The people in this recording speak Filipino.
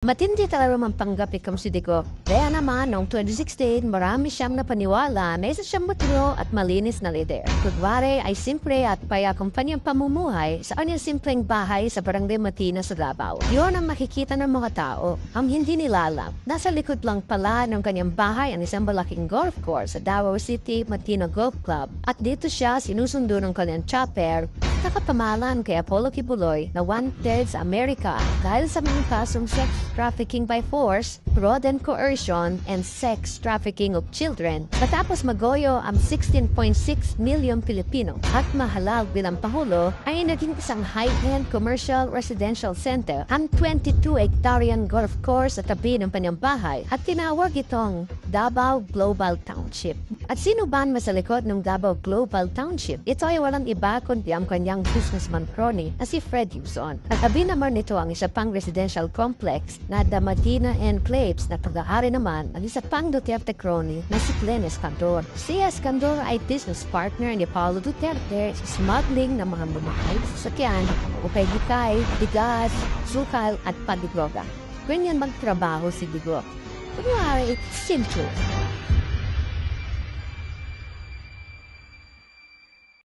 Matindi talaga magpanggap ikam si Digo. Kaya naman, noong 2016, marami siyang napaniwala na isa siyang matino at malinis na lider. Kunwari ay simple at payakong kanyang pamumuhay sa kanyang simpleng bahay sa Barangay Matina sa Davao. Yun ang makikita ng mga tao. Ang hindi nila alam, nasa likod lang pala ng kanyang bahay ang isang malaking golf course sa Davao City Matina Golf Club. At dito siya sinusundo ng kanyang chopper nakapamalan kay Apollo Kibuloy na wanted sa Amerika dahil sa mga kasong sex trafficking by force, fraud and coercion, and sex trafficking of children. Matapos magoyo ang 16.6 million Pilipino at mahalal bilang Pangulo, ay naging isang high-end commercial residential center ang 22-hectarean golf course sa tabi ng kanyang bahay at tinawag itong Davao Global Township. At sino ba ang sa likod ng Davao Global Township? Ito ay walang iba kundi ang kanyang businessman crony na si Fred Yuson. At tabi naman nito ang isa pang residential complex na The Matina Enclaves na pag-aari naman ang isa pang Duterte crony na si Glenn Escandor. Si Escandor ay business partner ni Paulo Duterte sa smuggling ng mga babae, sasakyan, upay-gikay, bigas, sukal at pagdidroga. Ganyan magtrabaho si Digo. Kunwari, simple.